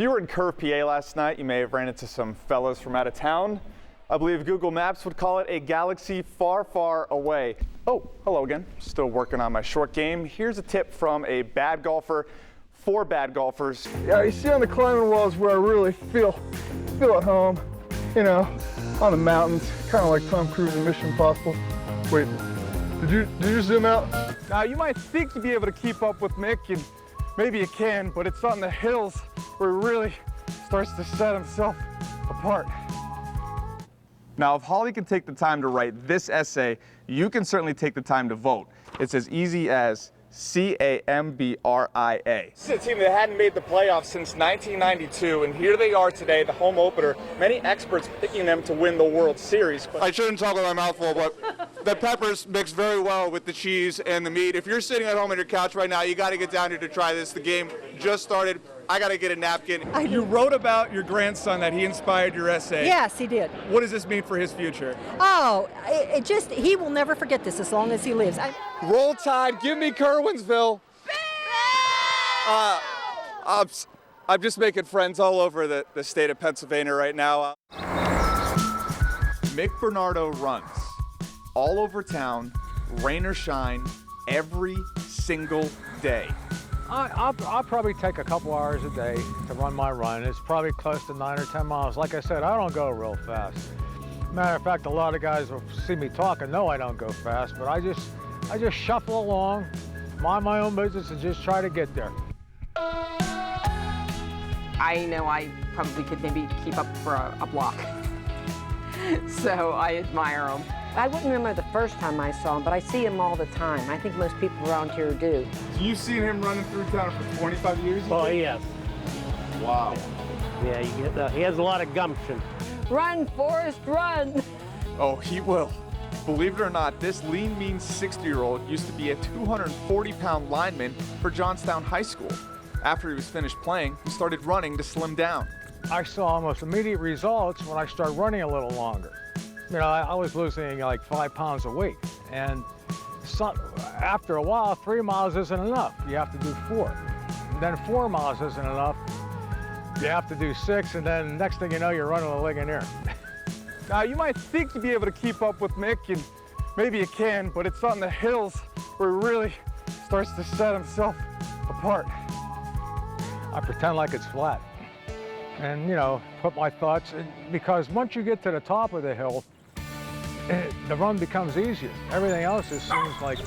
If you were in Curve, PA last night, you may have ran into some fellows from out of town. I believe Google Maps would call it a galaxy far, far away. Oh, hello again. Still working on my short game. Here's a tip from a bad golfer for bad golfers. Yeah, you see on the climbing walls where I really feel at home, you know, on the mountains, kind of like Tom Cruise in Mission Impossible. Wait, did you zoom out? Now, you might think you'd be able to keep up with Mick, and maybe you can, but it's on the hills where he really starts to set himself apart. Now, if Holly can take the time to write this essay, you can certainly take the time to vote. It's as easy as C-A-M-B-R-I-A. This is a team that hadn't made the playoffs since 1992, and here they are today, the home opener. Many experts picking them to win the World Series. But I shouldn't talk with my mouth full, but the peppers mix very well with the cheese and the meat. If you're sitting at home on your couch right now, you got to get down here to try this. The game just started. I got to get a napkin. You wrote about your grandson, that he inspired your essay. Yes, he did. What does this mean for his future? Oh, he will never forget this as long as he lives. Roll Tide, give me Kerwinsville. I'm just making friends all over the state of Pennsylvania right now. Mick Bernardo runs all over town, rain or shine, every single day. I'll probably take a couple hours a day to run my run. It's probably close to 9 or 10 miles. Like I said, I don't go real fast. Matter of fact, a lot of guys will see me talk and know I don't go fast, but I just shuffle along, mind my own business, and just try to get there. I know I probably could maybe keep up for a block. So I admire him. I wouldn't remember the first time I saw him, but I see him all the time. I think most people around here do. So you've seen him running through town for 25 years? Oh, yes. Wow. Yeah, he has a lot of gumption. Run, Forrest, run! Oh, he will. Believe it or not, this lean, mean 60-year-old used to be a 240-pound lineman for Johnstown High School. After he was finished playing, he started running to slim down. I saw almost immediate results when I started running a little longer. You know, I was losing like 5 pounds of weight, and after a while, 3 miles isn't enough. You have to do 4. And then 4 miles isn't enough. You have to do 6, and then next thing you know, you're running a Ligonier. Now, you might think you'd be able to keep up with Mick, and maybe you can, but it's on the hills where he really starts to set himself apart. I pretend like it's flat, and you know, put my thoughts in, because once you get to the top of the hill, the run becomes easier. Everything else seems like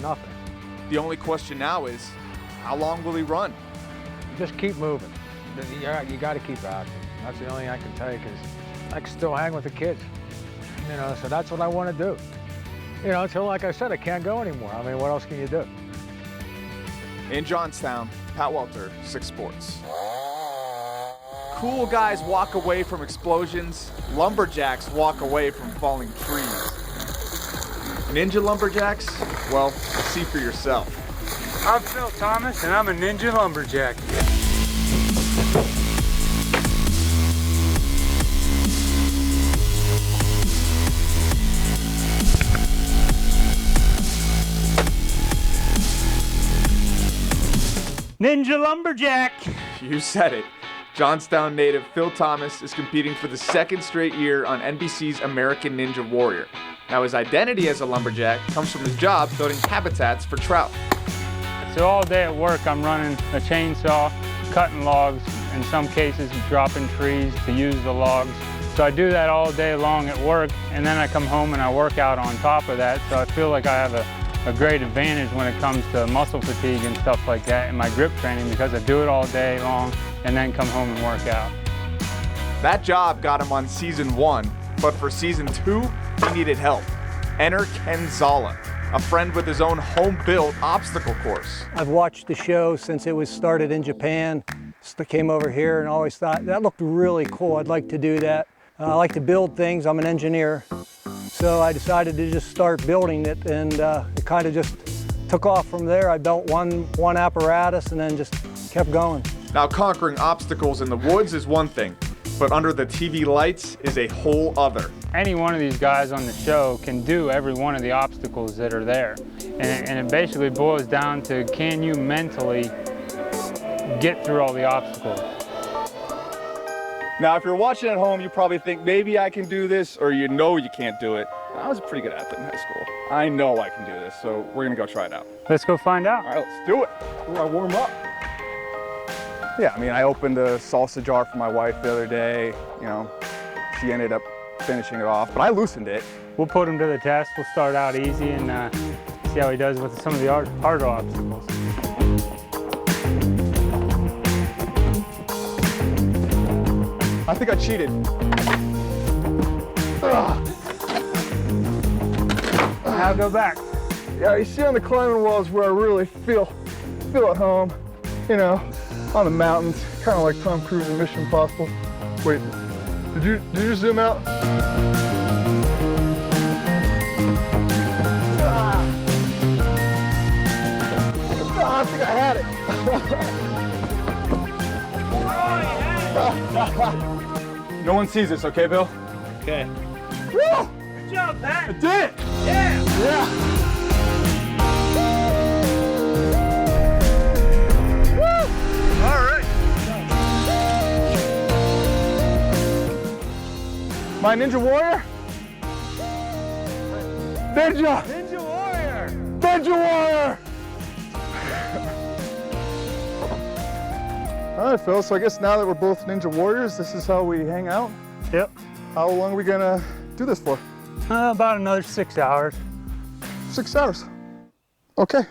nothing. The only question now is, how long will he run? Just keep moving. You got to keep active. That's the only thing I can tell you, because I can still hang with the kids. You know, so that's what I want to do. You know, until, like I said, I can't go anymore. I mean, what else can you do? In Johnstown, Pat Welter, 6 Sports. Cool guys walk away from explosions. Lumberjacks walk away from falling trees. Ninja lumberjacks? Well, see for yourself. I'm Phil Thomas, and I'm a ninja lumberjack. Ninja lumberjack! You said it. Johnstown native Phil Thomas is competing for the 2nd straight year on NBC's American Ninja Warrior. Now, his identity as a lumberjack comes from his job building habitats for trout. So all day at work, I'm running a chainsaw, cutting logs, in some cases dropping trees to use the logs. So I do that all day long at work, and then I come home and I work out on top of that. So I feel like I have a great advantage when it comes to muscle fatigue and stuff like that in my grip training, because I do it all day long and then come home and work out. That job got him on season 1, but for season 2, he needed help. Enter Ken Zala, a friend with his own home-built obstacle course. I've watched the show since it was started in Japan. Came over here and always thought that looked really cool. I'd like to do that. I like to build things. I'm an engineer. So I decided to just start building it, and it kind of just took off from there. I built one apparatus and then just kept going. Now, conquering obstacles in the woods is one thing, but under the TV lights is a whole other. Any one of these guys on the show can do every one of the obstacles that are there. And it basically boils down to, can you mentally get through all the obstacles? Now, if you're watching at home, you probably think maybe I can do this, or you know you can't do it. I was a pretty good athlete in high school. I know I can do this, so we're gonna go try it out. Let's go find out. All right, let's do it. Ooh, I warm up. Yeah, I mean, I opened a salsa jar for my wife the other day. You know, she ended up finishing it off, but I loosened it. We'll put him to the test. We'll start out easy and see how he does with some of the harder obstacles. I think I cheated. Now go back. Yeah, you see on the climbing walls where I really feel at home, you know, on the mountains, kind of like Tom Cruise in Mission Impossible. Wait, did you just zoom out? I think I had it. No one sees this, okay, Bill? Okay. Woo! Good job, Pat. I did it! Yeah. Yeah. All right. My Ninja Warrior? Ninja! Ninja Warrior. Ninja Warrior! All right, Phil, so I guess now that we're both Ninja Warriors, this is how we hang out. Yep. How long are we gonna do this for? About another 6 hours. 6 hours. Okay.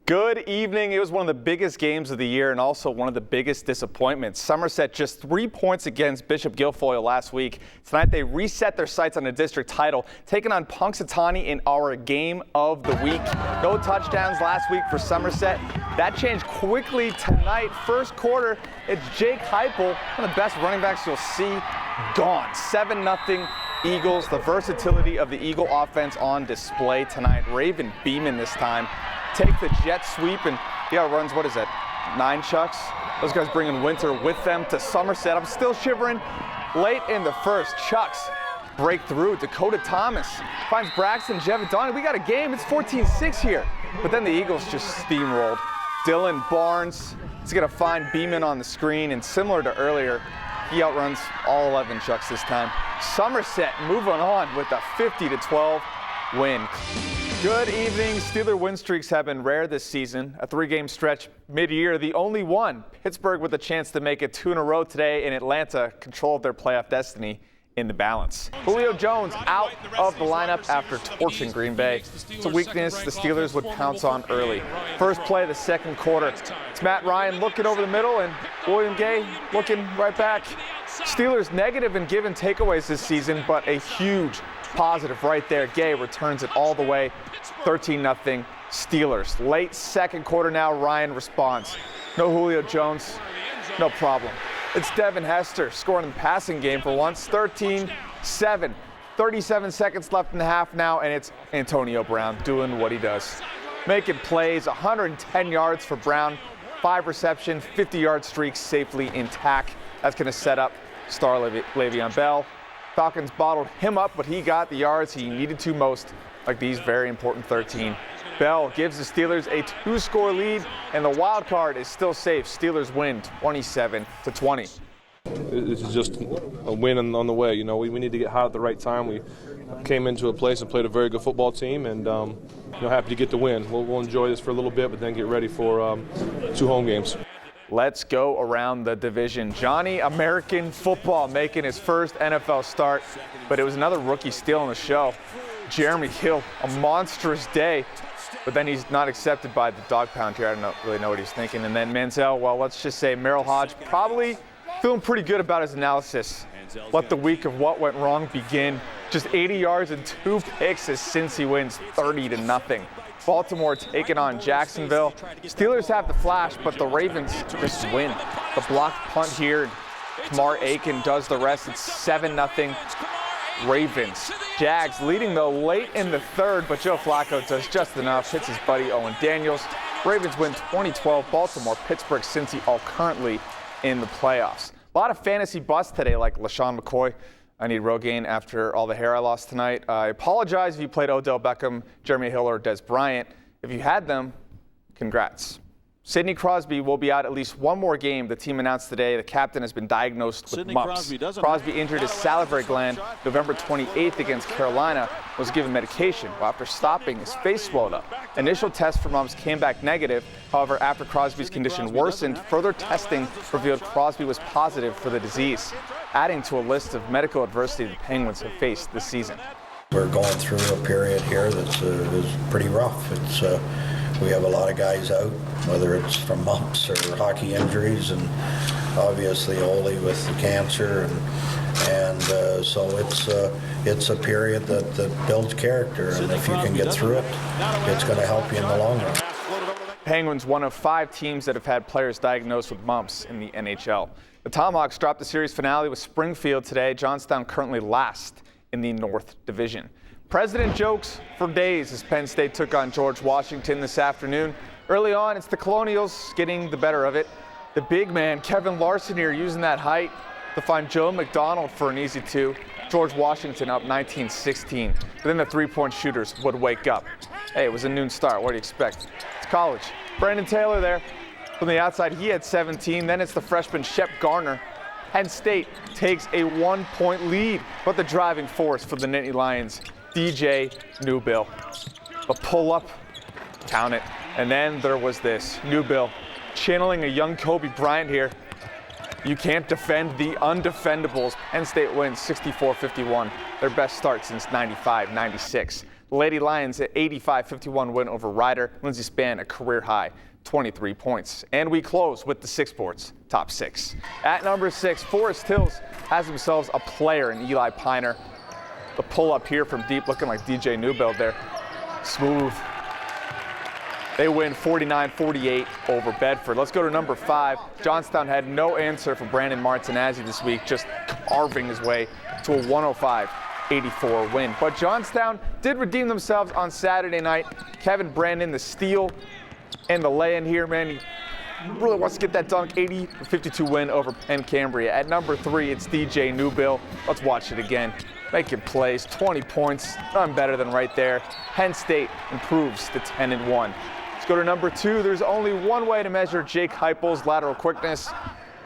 Good evening. It was one of the biggest games of the year and also one of the biggest disappointments. Somerset just 3 points against Bishop Guilfoyle last week. Tonight they reset their sights on a district title, taking on Punxsutawney in our game of the week. No touchdowns last week for Somerset. That changed quickly tonight. First quarter, it's Jake Heupel, one of the best running backs you'll see, gone. 7-0 Eagles. The versatility of the Eagle offense on display tonight. Raven Beeman this time takes the jet sweep and he outruns, what is that, 9 chucks? Those guys bringing Welter with them to Somerset. I'm still shivering. Late in the first, Chucks break through. Dakota Thomas finds Braxton Jevidani. We got a game. It's 14-6 here. But then the Eagles just steamrolled. Dylan Barnes is going to find Beeman on the screen, and similar to earlier, he outruns all 11 Chucks this time. Somerset moving on with a 50-12 win. Good evening. Steeler win streaks have been rare this season. A 3-game stretch mid-year, the only one. Pittsburgh with a chance to make it 2 in a row today, and Atlanta control of their playoff destiny in the balance. Julio Jones out of the lineup after torching Green Bay. It's a weakness the Steelers would pounce on early. First play of the second quarter. It's Matt Ryan looking over the middle and William Gay looking right back. Steelers negative in given takeaways this season, but a huge positive right there. Gay returns it all the way. 13-0 Steelers. Late second quarter now, Ryan responds. No Julio Jones, no problem. It's Devin Hester scoring in the passing game for once. 13-7. 37 seconds left in the half now, and it's Antonio Brown doing what he does. Making plays, 110 yards for Brown, 5 reception, 50-yard streak safely intact. That's going to set up star Le'Veon Bell. Falcons bottled him up, but he got the yards he needed to most, like these very important 13. Bell gives the Steelers a 2-score lead, and the wild card is still safe. Steelers win 27-20. This is just a win on the way. You know, we need to get hot at the right time. We came into a place and played a very good football team, and happy to get the win. We'll enjoy this for a little bit, but then get ready for 2 home games. Let's go around the division. Johnny American Football making his first NFL start, but it was another rookie stealing the show. Jeremy Hill, a monstrous day, but then he's not accepted by the dog pound here. I don't really know what he's thinking. And then Manziel, well, let's just say Merrill Hodge probably feeling pretty good about his analysis. Let the week of what went wrong begin. Just 80 yards and 2 picks as Cincy wins 30-0. Baltimore taking on Jacksonville. Steelers have the flash, but the Ravens just win. The blocked punt here. Kamar Aiken does the rest. It's 7-0 Ravens. Jags leading though late in the third, but Joe Flacco does just enough. Hits his buddy Owen Daniels. Ravens win 20-12. Baltimore, Pittsburgh, Cincy all currently in the playoffs. A lot of fantasy busts today, like LaShawn McCoy. I need Rogaine after all the hair I lost tonight. I apologize if you played Odell Beckham, Jeremy Hill, or Des Bryant. If you had them, congrats. Sidney Crosby will be out at least one more game. The team announced today the captain has been diagnosed with mumps. Crosby injured his salivary gland November 28th against Carolina, was given medication. Well, after stopping, his face swelled up. Initial tests for mumps came back negative. However, after Crosby's condition worsened, further testing revealed Crosby was positive for the disease, adding to a list of medical adversity the Penguins have faced this season. We're going through a period here that's is pretty rough. We have a lot of guys out, whether it's from mumps or hockey injuries, and obviously Ole with the cancer, and so it's a period that builds character, and if you can get through it, it's going to help you in the long run. Penguins, one of 5 teams that have had players diagnosed with mumps in the NHL. The Tomahawks dropped the series finale with Springfield today. Johnstown currently last in the North Division. President jokes for days as Penn State took on George Washington this afternoon. Early on, it's the Colonials getting the better of it. The big man, Kevin Larson here, using that height to find Joe McDonald for an easy 2. George Washington up 19-16. But then the three-point shooters would wake up. Hey, it was a noon start. What do you expect? It's college. Brandon Taylor there from the outside. He had 17. Then it's the freshman Shep Garner. Penn State takes a 1-point lead, but the driving force for the Nittany Lions, DJ Newbill. A pull-up, count it. And then there was this. Newbill channeling a young Kobe Bryant here. You can't defend the undefendables. Penn State wins 64-51, their best start since 95-96. The Lady Lions at 85-51 win over Ryder. Lindsey Spann a career high, 23 points. And we close with the Six Sports Top 6. At number 6, Forest Hills has themselves a player in Eli Piner. The pull-up here from deep, looking like DJ Newbill there. Smooth. They win 49-48 over Bedford. Let's go to number 5. Johnstown had no answer for Brandon Martinazzi this week, just carving his way to a 105-84 win. But Johnstown did redeem themselves on Saturday night. Kevin Brandon, the steal and the lay-in here, man. He really wants to get that dunk. 80-52 win over Penn Cambria. At number 3, it's DJ Newbill. Let's watch it again. Making plays, 20 points, none better than right there. Penn State improves to 10-1. Let's go to number 2. There's only one way to measure Jake Heupel's lateral quickness.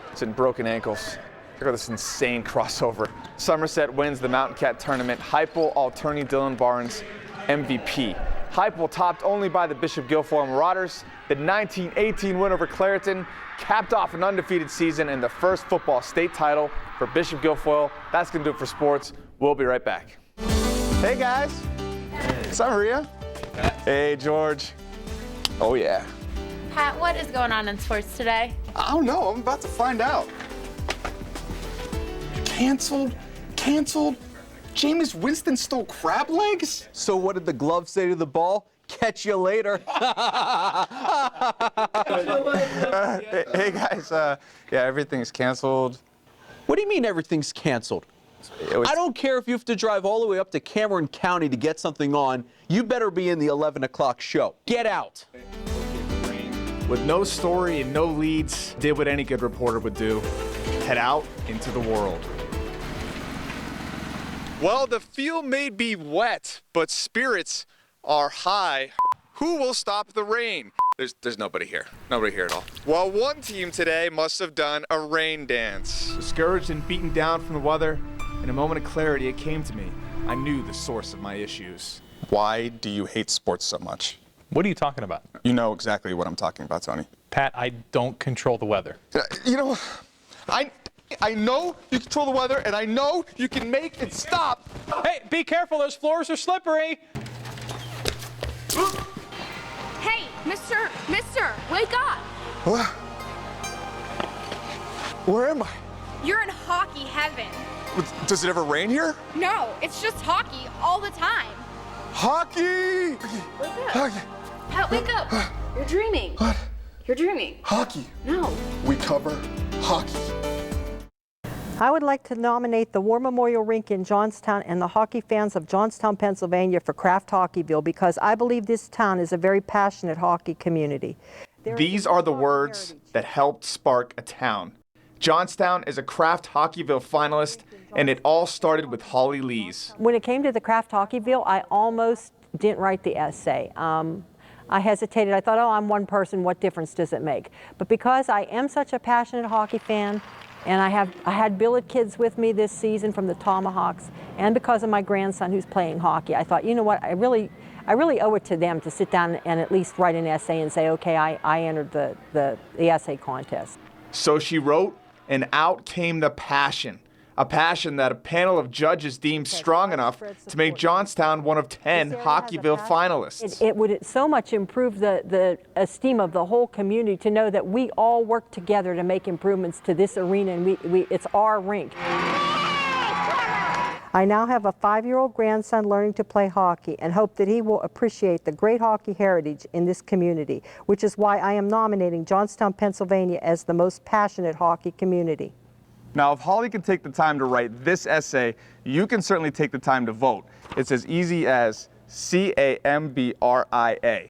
It's in broken ankles. Look at this insane crossover. Somerset wins the Mountain Cat tournament. Heupel, Alterny, Dylan Barnes, MVP. Heupel topped only by the Bishop Guilfoyle Marauders. The 1918 win over Clareton capped off an undefeated season and the first football state title for Bishop Guilfoyle. That's going to do it for sports. We'll be right back. Hey, guys. What's up, Maria? Hey, George. Oh, yeah. Pat, what is going on in sports today? I don't know. I'm about to find out. Canceled? Jameis Winston stole crab legs? So what did the glove say to the ball? Catch you later. Hey, guys. Yeah, everything's canceled. What do you mean everything's canceled? I don't care if you have to drive all the way up to Cameron County to get something on. You better be in the 11 o'clock show. Get out. With no story and no leads, did what any good reporter would do. Head out into the world. Well, the field may be wet, but spirits are high. Who will stop the rain? There's nobody here. Nobody here at all. Well, one team today must have done a rain dance. Discouraged and beaten down from the weather, in a moment of clarity, it came to me. I knew the source of my issues. Why do you hate sports so much? What are you talking about? You know exactly what I'm talking about, Tony. Pat, I don't control the weather. You know, I know you control the weather, and I know you can make it stop. Hey, be careful, those floors are slippery. Hey, mister, wake up. What? Where am I? You're in hockey heaven. Does it ever rain here? No, it's just hockey all the time. Hockey! Wake up. Hockey. Pat, wake up. You're dreaming. What? You're dreaming. Hockey. No. We cover hockey. I would like to nominate the War Memorial Rink in Johnstown and the hockey fans of Johnstown, Pennsylvania for Kraft Hockeyville because I believe this town is a very passionate hockey community. These are the words that helped spark a town. Johnstown is a Kraft Hockeyville finalist, and it all started with Holly Lees. When it came to the Kraft Hockeyville, I almost didn't write the essay. I hesitated. I thought, oh, I'm one person, what difference does it make? But because I am such a passionate hockey fan, and I had billet kids with me this season from the Tomahawks, and because of my grandson who's playing hockey, I thought, you know what, I really owe it to them to sit down and at least write an essay and say, okay, I entered the essay contest. So she wrote, and out came the passion. A passion that a panel of judges deemed strong enough to make Johnstown one of 10 Hockeyville finalists. It would so much improve the esteem of the whole community to know that we all work together to make improvements to this arena, and it's our rink. I now have a 5-year-old grandson learning to play hockey and hope that he will appreciate the great hockey heritage in this community, which is why I am nominating Johnstown, Pennsylvania as the most passionate hockey community. Now, if Holly can take the time to write this essay, you can certainly take the time to vote. It's as easy as CAMBRIA.